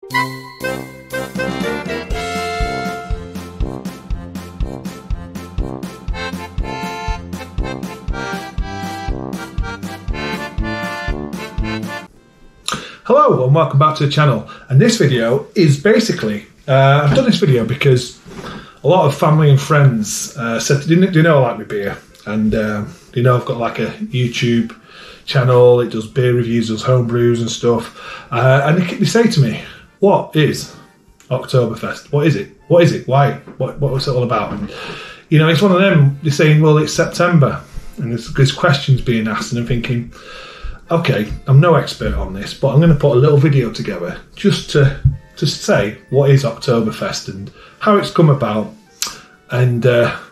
Hello and welcome back to the channel, and this video is basically, I've done this video because a lot of family and friends said, do you know I like my beer, and you know I've got like a YouTube channel, it does beer reviews, does homebrews and stuff, and they say to me, what is Oktoberfest? What is it? What is it? Why? What's it all about? And you know, it's one of them, they're saying, well, it's September, and there's questions being asked, and I'm thinking, okay, I'm no expert on this, but I'm going to put a little video together just to say what is Oktoberfest and how it's come about and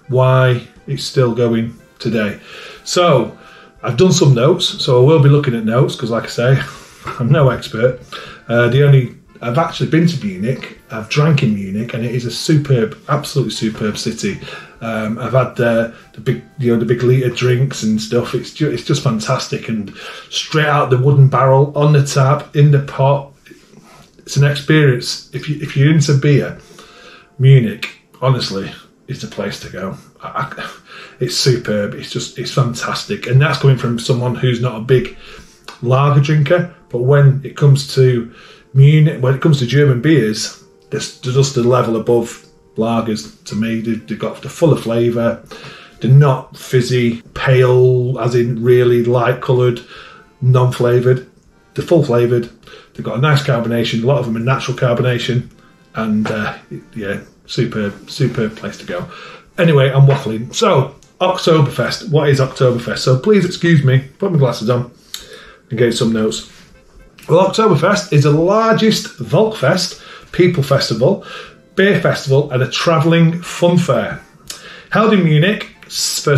why it's still going today. So I've done some notes, so I will be looking at notes because, like I say, I'm no expert. I've actually been to Munich, I've drank in Munich, and it is a superb, absolutely superb city. I've had the big litre drinks and stuff. It's just fantastic, and straight out the wooden barrel on the tap in the pot. It's an experience. If you're into beer, Munich, honestly, is the place to go. It's superb. It's fantastic, and that's coming from someone who's not a big lager drinker. But when it comes to Munich, when it comes to German beers, they're just a level above lagers to me. They've got the fuller flavour. They're not fizzy, pale, as in really light coloured, non-flavoured. They're full flavoured. They've got a nice carbonation. A lot of them are natural carbonation, and yeah, superb place to go. Anyway, I'm waffling. So Oktoberfest. What is Oktoberfest? So please excuse me. Put my glasses on and get some notes. Well, Oktoberfest is the largest Volksfest, people festival, beer festival, and a travelling fun fair. Held in Munich for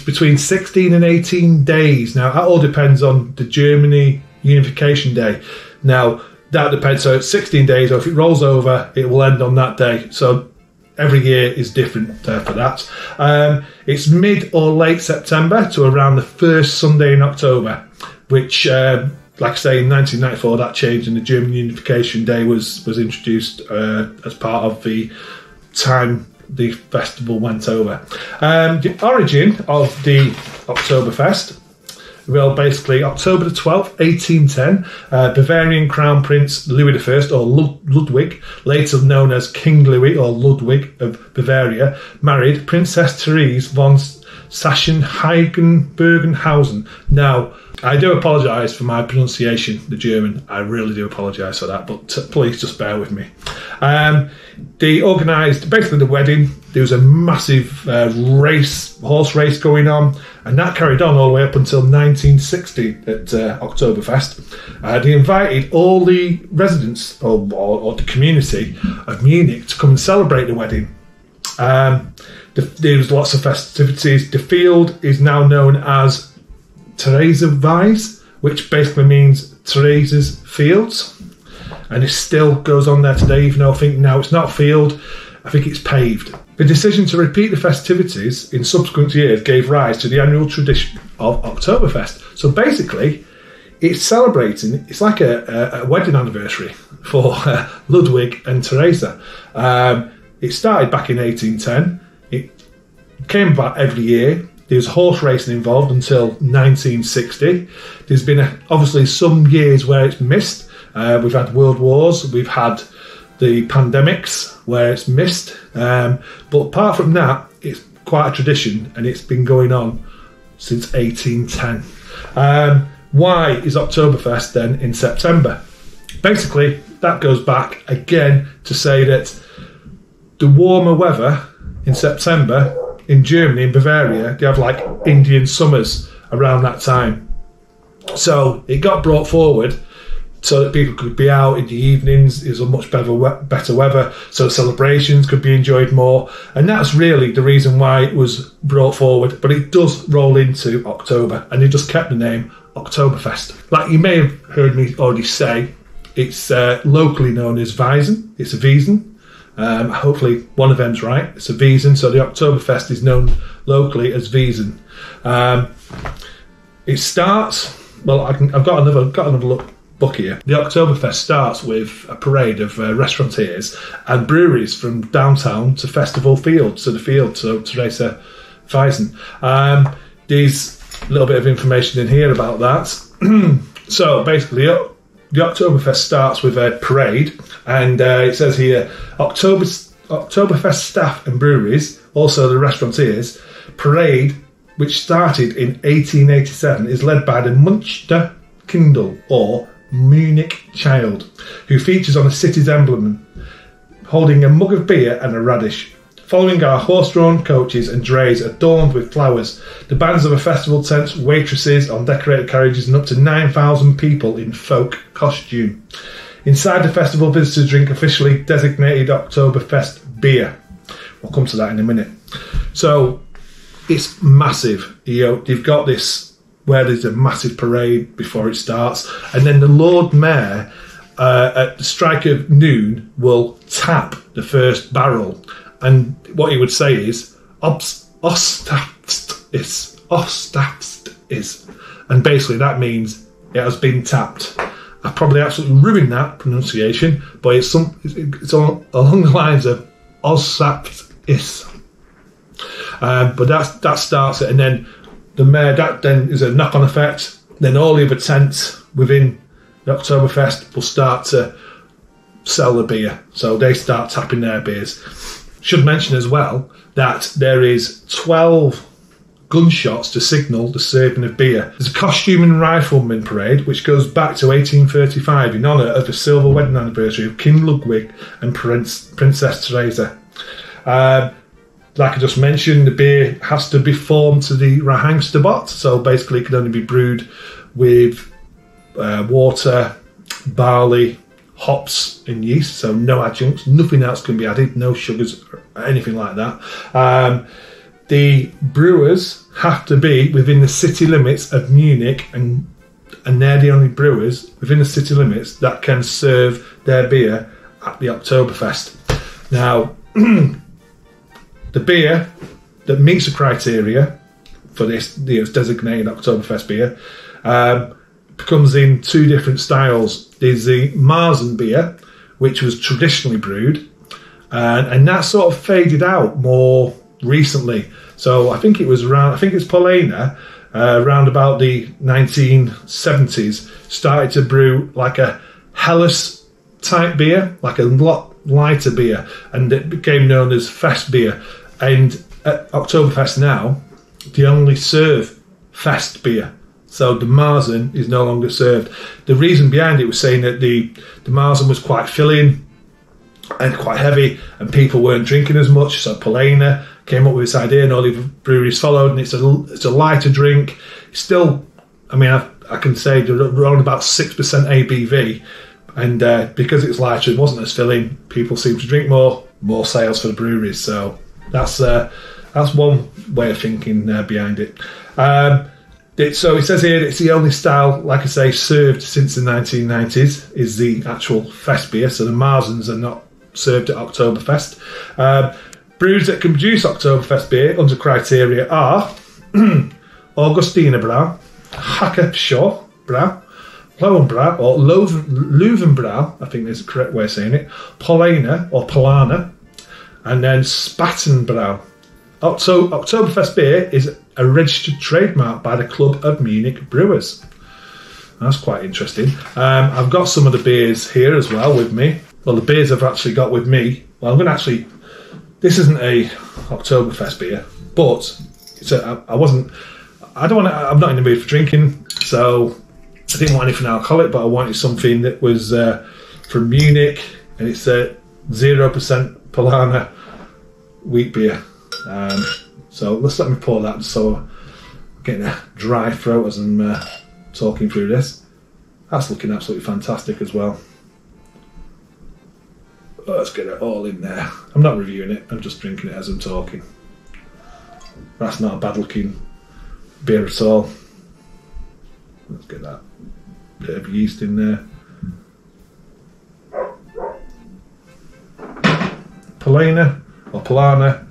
between 16 and 18 days. Now, that all depends on the Germany Unification Day. Now, that depends, so it's 16 days, or if it rolls over, it will end on that day. So every year is different for that. It's mid or late September to around the first Sunday in October, which... like I say, in 1994 that changed and the German Unification Day was introduced as part of the time the festival went over. The origin of the Oktoberfest, well, basically October the 12th, 1810, Bavarian Crown Prince Louis I, or Ludwig, later known as King Louis or Ludwig of Bavaria, married Princess Therese von Sachsen-Hausen. Now, I do apologise for my pronunciation, the German. I really do apologise for that, but please just bear with me. They organised basically the wedding. There was a massive horse race going on, and that carried on all the way up until 1960 at Oktoberfest. They invited all the residents or the community of Munich to come and celebrate the wedding. There was lots of festivities. The field is now known as Theresienwiese, which basically means Theresa's Fields, and it still goes on there today, even though I think now it's not a field, I think it's paved. The decision to repeat the festivities in subsequent years gave rise to the annual tradition of Oktoberfest. So basically, it's celebrating, it's like a wedding anniversary for Ludwig and Theresa. It started back in 1810. It came about every year. There's horse racing involved until 1960. There's been obviously some years where it's missed. We've had world wars, we've had the pandemics where it's missed. But apart from that, it's quite a tradition, and it's been going on since 1810. Why is Oktoberfest then in September? Basically, that goes back again to say that the warmer weather in September in Germany, in Bavaria, they have like Indian summers around that time. So it got brought forward so that people could be out in the evenings. It was a much better weather, so celebrations could be enjoyed more. And that's really the reason why it was brought forward. But it does roll into October, and they just kept the name Oktoberfest. Like you may have heard me already say, it's locally known as Wiesen. It's a Wiesen. Hopefully one of them's right. It's a Wiesen, so the Oktoberfest is known locally as Wiesen. It starts. Well, I've got another look book here. The Oktoberfest starts with a parade of restaurateurs and breweries from downtown to Festival Field, to the field, to Teresa Feisen. There's a little bit of information in here about that. So basically, the Oktoberfest starts with a parade, and it says here, Oktoberfest staff and breweries, also the restaurateurs, parade, which started in 1887, is led by the Munster Kindle, or Munich Child, who features on the city's emblem, holding a mug of beer and a radish. Following are horse-drawn coaches and drays adorned with flowers, the bands of a festival tent, waitresses on decorated carriages, and up to 9,000 people in folk costume. Inside the festival, visitors drink officially designated Oktoberfest beer. We'll come to that in a minute. So, it's massive. You've got this where there's a massive parade before it starts, and then the Lord Mayor at the strike of noon will tap the first barrel, and what he would say is Ostafst is, and basically that means it has been tapped. I probably absolutely ruined that pronunciation, but it's along the lines of Ostafst is. But that starts it, and then the mayor, that then is a knock-on effect. Then all the other tents within the Oktoberfest will start to sell the beer, so they start tapping their beers. Should mention as well that there is 12 gunshots to signal the serving of beer. There's a costume and rifleman parade which goes back to 1835 in honour of the silver wedding anniversary of King Ludwig and Princess Teresa. Like I just mentioned, the beer has to be formed to the Rahangsterbot, so basically it can only be brewed with water, barley, hops and yeast, so no adjuncts, nothing else can be added, no sugars or anything like that. The brewers have to be within the city limits of Munich, and they're the only brewers within the city limits that can serve their beer at the Oktoberfest. Now, the beer that meets the criteria for this designated Oktoberfest beer comes in two different styles. There's the Marzen beer, which was traditionally brewed, and that sort of faded out more recently. So I think it's Paulina, around about the 1970s, started to brew like a Helles type beer, like a lot lighter beer, and it became known as Fest beer. And at Oktoberfest now, they only serve Fest beer. So the Marzen is no longer served. The reason behind it was saying that the Marzen was quite filling and quite heavy, and people weren't drinking as much. So Paulina came up with this idea, and all the breweries followed. And it's a lighter drink. It's still, I mean, I can say they're around about 6% ABV, and because it's lighter, it wasn't as filling. People seem to drink more sales for the breweries. So that's one way of thinking behind it. So it says here that it's the only style, like I say, served since the 1990s, is the actual Fest beer. So the Marzens are not served at Oktoberfest. Brews that can produce Oktoberfest beer under criteria are Augustiner Brau, Hacker-Shaw Brau, Lowenbrau or Löwenbrau, I think is the correct way of saying it, Paulina or Polana, and then Spattenbrau. Oktoberfest beer is a registered trademark by the Club of Munich Brewers. That's quite interesting. I've got some of the beers here as well with me. Well, the beers I've actually got with me. Well, I'm going to actually. This isn't a Oktoberfest beer, but I'm not in the mood for drinking, so I didn't want anything alcoholic, but I wanted something that was from Munich, and it's a 0% Polana wheat beer. So let me pour that, so I'm getting a dry throat as I'm talking through this. That's looking absolutely fantastic as well. Let's get it all in there. I'm not reviewing it, I'm just drinking it as I'm talking. That's not a bad looking beer at all. Let's get that bit of yeast in there. Polana or Polana,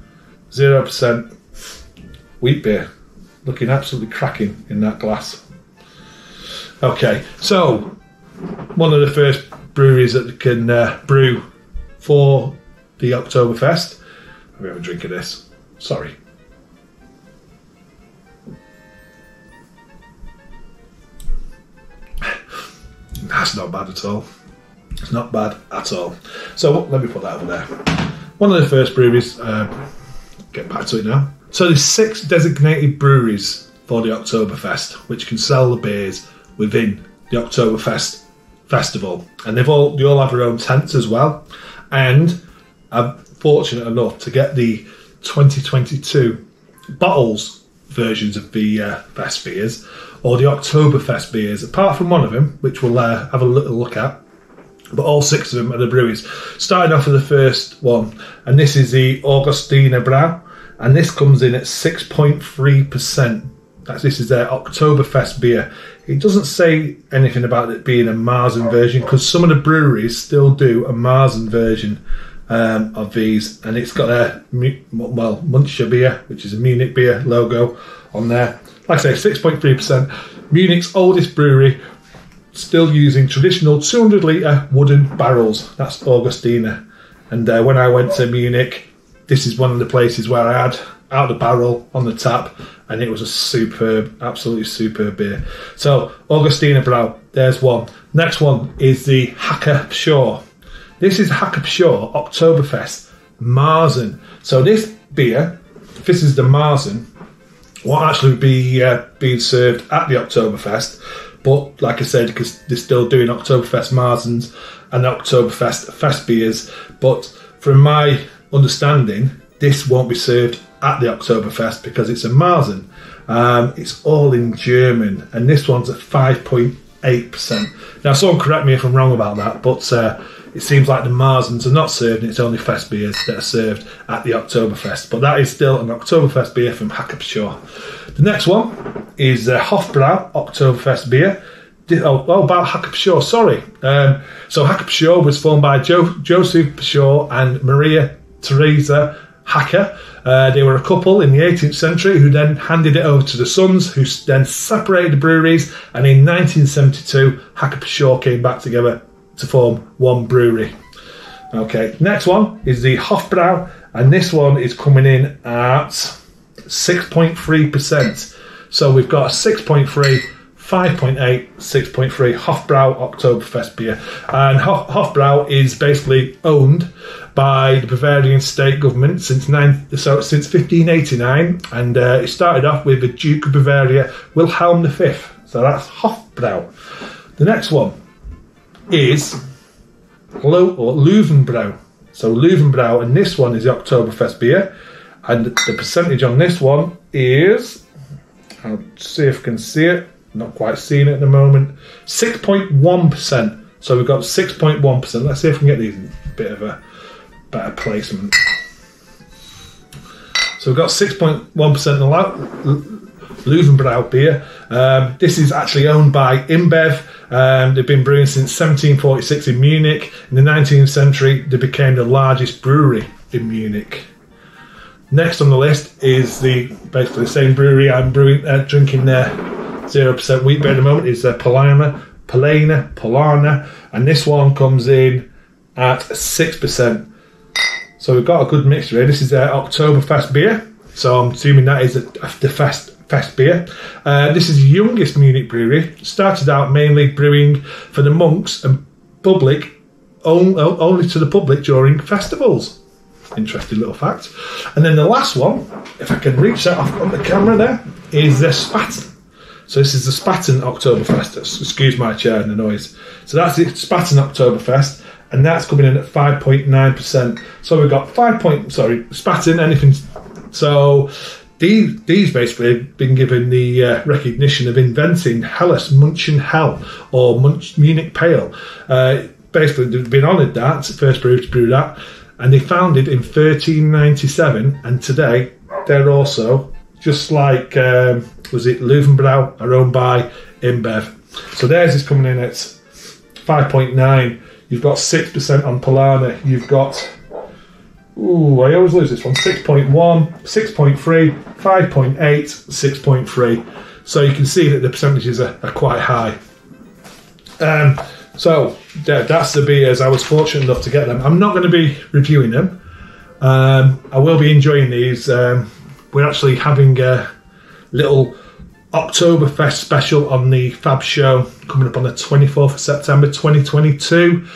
0% wheat beer. Looking absolutely cracking in that glass. Okay, so one of the first breweries that can brew for the Oktoberfest. Let me have a drink of this. Sorry. That's not bad at all. It's not bad at all. So let me put that over there. One of the first breweries, get back to it now. So there's 6 designated breweries for the Oktoberfest, which can sell the beers within the Oktoberfest festival. And they all have their own tents as well. And I'm fortunate enough to get the 2022 bottles versions of the Fest beers, or the Oktoberfest beers, apart from one of them, which we'll have a little look at. But all 6 of them are the breweries. Starting off with the first one, and this is the Augustiner Brau, and this comes in at 6.3%. This is their Oktoberfest beer. It doesn't say anything about it being a Marzen version, because some of the breweries still do a Marzen version of these, and it's got a Muncher beer, which is a Munich beer logo on there. Like I say, 6.3%. Munich's oldest brewery, still using traditional 200-litre wooden barrels. That's Augustiner. And when I went to Munich, this is one of the places where I had out the barrel on the tap, and it was a superb, absolutely superb beer. So Augustiner Brau, there's one. Next one is the Hacker Pschorr. This is Hacker Pschorr Oktoberfest Marzen. So this beer, if this is the Marzen, will actually be being served at the Oktoberfest. But like I said, because they're still doing Oktoberfest Marzens and Oktoberfest Fest beers. But from my understanding, this won't be served at the Oktoberfest because it's a Marzen. It's all in German, and this one's at 5.8%. Now, someone correct me if I'm wrong about that, but it seems like the Marzens are not served, and it's only Fest beers that are served at the Oktoberfest. But that is still an Oktoberfest beer from Hacker Pschorr. The next one is Hofbrau Oktoberfest beer. About Hacker Pschorr, sorry. So Hacker Pschorr was formed by Joseph Pschorr and Maria Theresa Hacker. They were a couple in the 18th century who then handed it over to the sons, who then separated the breweries, and in 1972 Hacker Pschorr came back together to form one brewery. Okay, next one is the Hofbrau, and this one is coming in at 6.3%. So we've got a 6.3, 5.8, 6.3 Hofbrau Oktoberfest beer. And Hofbrau is basically owned by the Bavarian state government since 1589, and it started off with the Duke of Bavaria, Wilhelm V. So that's Hofbrau. The next one is Löwenbrau. So Löwenbrau, and this one is the Oktoberfest beer, and the percentage on this one is, I'll see if I can see it, not quite seeing it at the moment, 6.1%. So we've got 6.1%. Let's see if we can get these in a bit of a better placement. So we've got 6.1% Löwenbrau beer. This is actually owned by InBev. They've been brewing since 1746 in Munich. In the 19th century, they became the largest brewery in Munich. Next on the list is basically the same brewery I'm drinking their 0% wheat beer at the moment. Is Polana, and this one comes in at 6%. So we've got a good mixture here. This is their Oktoberfest beer. So I'm assuming that is the Fest beer. This is the youngest Munich brewery. Started out mainly brewing for the monks and public, only to the public during festivals. Interesting little fact. And then the last one, if I can reach that off on the camera there, is the Spaten. So this is the Spaten Oktoberfest. Excuse my chair and the noise. So that's the Spaten Oktoberfest, and that's coming in at 5.9%. So we've got Spaten, anything. So these basically have been given the recognition of inventing Helles Munchen Hell, or Munich Pale. Basically, they've been honoured that, it's the first brewery to brew that, and they founded in 1397, and today they're also, just like, Löwenbrau, are owned by InBev. So theirs is coming in at 5.9. You've got 6% on Polana. You've got, I always lose this one, 6.1, 6.3, 5.8, 6.3. So you can see that the percentages are quite high. So that's the beers. I was fortunate enough to get them. I'm not going to be reviewing them. I will be enjoying these. We're actually having a little Oktoberfest special on the Fab Show coming up on the 24th of September 2022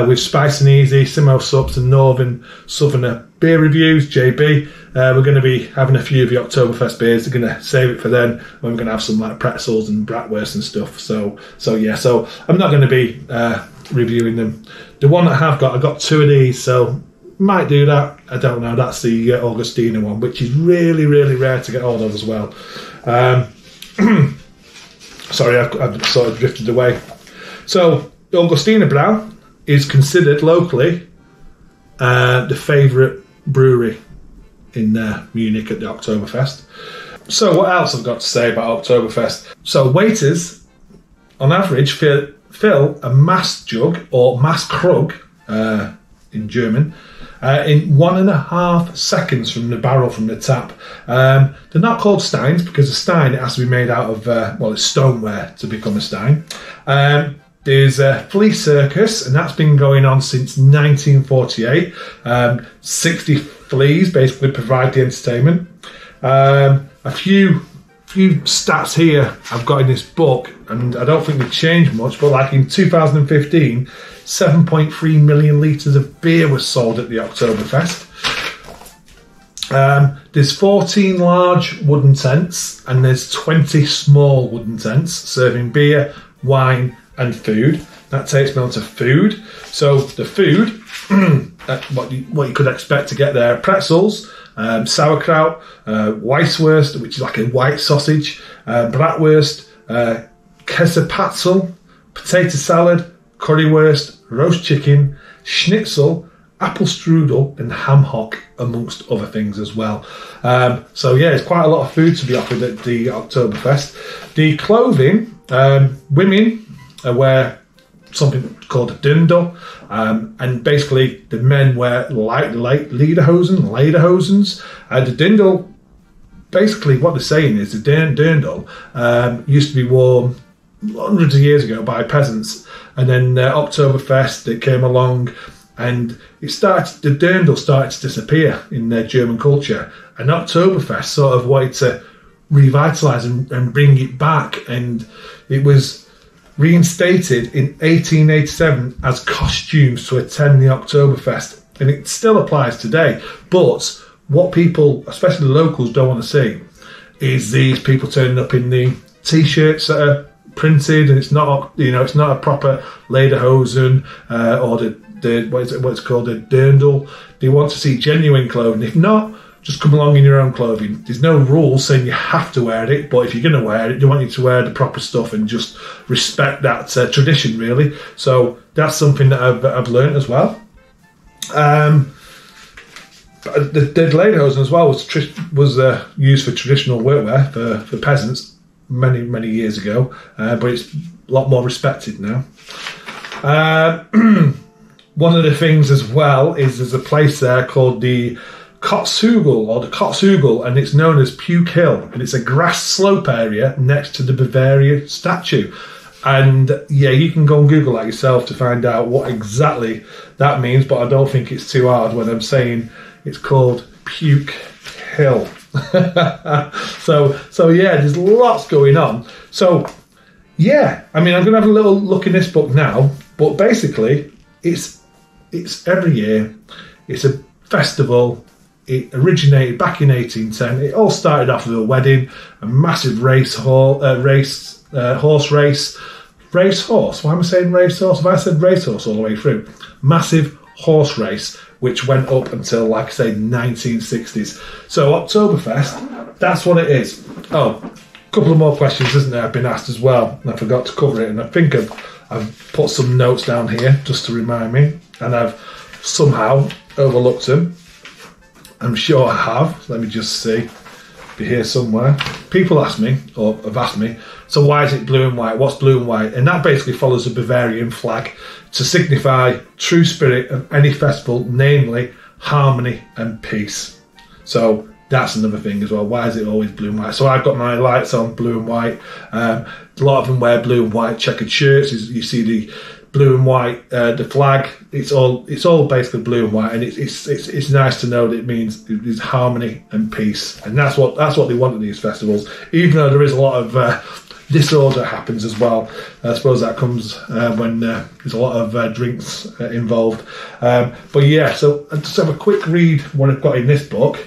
with Spice and Easy, Simo Subs and Northern Southerner beer reviews, JB. We're going to be having a few of the Oktoberfest beers. We're going to save it for then when we're going to have some like pretzels and bratwurst and stuff. So I'm not going to be reviewing them. The one I got 2 of these, so might do that. I don't know. That's the Augustina one, which is really, really rare to get hold of as well. Sorry, I've sort of drifted away. So, the Augustina Brau is considered locally the favourite brewery in Munich at the Oktoberfest. So, what else I've got to say about Oktoberfest? So, waiters, on average, fill a Mass jug or Mass Krug in German in 1.5 seconds from the barrel from the tap. They're not called steins because a stein, it has to be made out of it's stoneware to become a stein. There's a flea circus, and that's been going on since 1948. 60 fleas basically provide the entertainment. A few stats here I've got in this book, and I don't think they've changed much, but like in 2015, 7.3 million litres of beer was sold at the Oktoberfest. There's 14 large wooden tents and there's 20 small wooden tents serving beer, wine and food. That takes me on to food. So the food, what you could expect to get there: pretzels, sauerkraut, Weisswurst, which is like a white sausage, bratwurst, Käsepatzel, potato salad, currywurst, roast chicken, schnitzel, apple strudel and ham hock, amongst other things as well. So yeah, it's quite a lot of food to be offered at the Oktoberfest. The clothing, women wear something called a dirndl, and basically the men wear lederhosen. The dirndl, basically what they're saying is the dirndl used to be worn hundreds of years ago by peasants, and then Oktoberfest, it came along and the dirndl started to disappear in German culture, and Oktoberfest sort of wanted to revitalise and bring it back, and it was reinstated in 1887 as costumes to attend the Oktoberfest, and it still applies today. But what people, especially the locals, don't want to see is these people turning up in the t-shirts that are printed, and it's not a proper lederhosen or the what's called a dirndl. They want to see genuine clothing. If not, just come along in your own clothing. There's no rules saying you have to wear it, but if you're going to wear it, they want you to wear the proper stuff and just respect that tradition, really. So that's something that I've learned as well. But the lederhosen as well was used for traditional workwear for peasants many years ago, but it's a lot more respected now. One of the things as well is there's a place there called the Kotzhügel, and it's known as Puke Hill, and it's a grass slope area next to the Bavaria statue. And yeah, you can go and Google that yourself to find out what exactly that means, but I don't think it's too hard when I'm saying it's called Puke Hill. So yeah, there's lots going on. So yeah, I mean, I'm going to have a little look in this book now, but basically it's every year. It's a festival. It originated back in 1810. It all started off with a wedding, a massive horse race. Racehorse? Why am I saying racehorse? Have I said racehorse all the way through? Massive horse race, which went up until, like I say, 1960s. So Oktoberfest, that's what it is. Oh, a couple of more questions, isn't there? I've been asked as well, and I forgot to cover it. And I think I've put some notes down here just to remind me, and I've somehow overlooked them. I'm sure I have. Let me just see. Be here somewhere. People ask me, or have asked me, so why is it blue and white? What's blue and white? And that basically follows the Bavarian flag to signify true spirit of any festival, namely harmony and peace. So that's another thing as well. Why is it always blue and white? So I've got my lights on blue and white. A lot of them wear blue and white checkered shirts. You see blue and white, the flag. It's all basically blue and white, and it's nice to know that it means there's harmony and peace, and that's what they want at these festivals. Even though there is a lot of disorder happens as well. I suppose that comes when there's a lot of drinks involved. But yeah, so I'll just have a quick read what I've got in this book,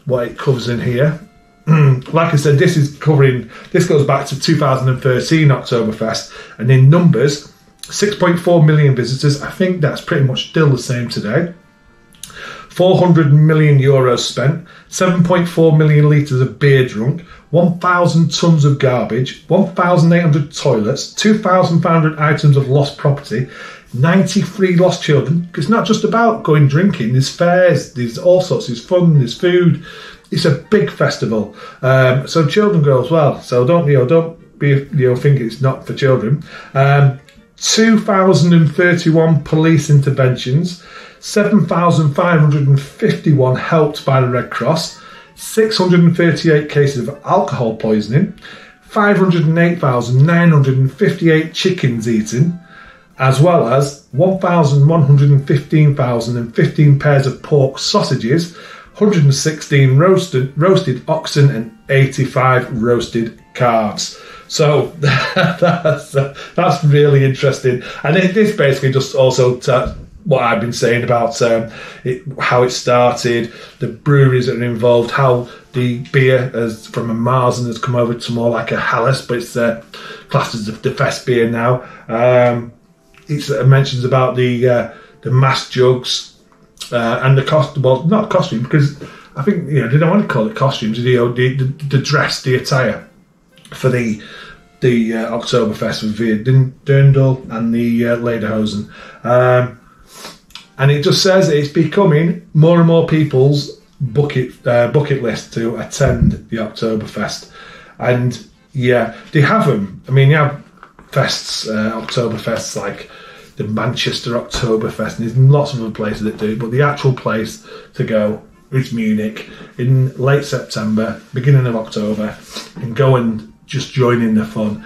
what it covers in here. Like I said, this goes back to 2013 Oktoberfest, and in numbers, 6.4 million visitors. I think that's pretty much still the same today. 400 million euros spent, 7.4 million litres of beer drunk, 1,000 tonnes of garbage, 1,800 toilets, 2,500 items of lost property, 93 lost children. It's not just about going drinking. There's fairs, there's all sorts, there's fun, there's food. It's a big festival, so children go as well. So don't be think it's not for children. 2,031 police interventions, 7,551 helped by the Red Cross, 638 cases of alcohol poisoning, 508,958 chickens eaten, as well as 1,115,015 pairs of pork sausages, 116 roasted oxen, and 85 roasted calves. So that's really interesting. And this basically just also what I've been saying about how it started, the breweries that are involved, how the beer from a Marzen has come over to more like a Helles, but it's classed as the fest beer now. It mentions about the mass jugs. And the not costume, because I think they don't want to call it costumes. The dress, the attire for the Oktoberfest with the dirndl and the lederhosen, and it just says that it's becoming more and more people's bucket list to attend the Oktoberfest. And yeah, they have them. I mean, you have fests, Oktoberfests like the Manchester Oktoberfest, and there's lots of other places that do, but the actual place to go is Munich in late September, beginning of October, and go and just join in the fun.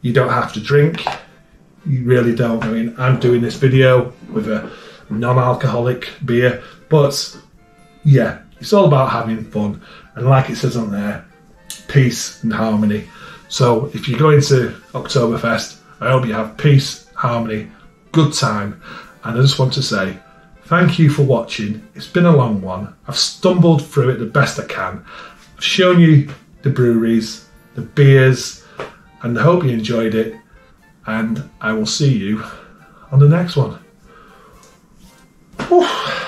You don't have to drink, you really don't. I mean, I'm doing this video with a non-alcoholic beer, but yeah, it's all about having fun, and like it says on there, peace and harmony. So if you go into Oktoberfest, I hope you have peace, harmony, good time. And I just want to say thank you for watching. It's been a long one. I've stumbled through it the best I can. I've shown you the breweries, the beers, and I hope you enjoyed it. And I will see you on the next one. Oof.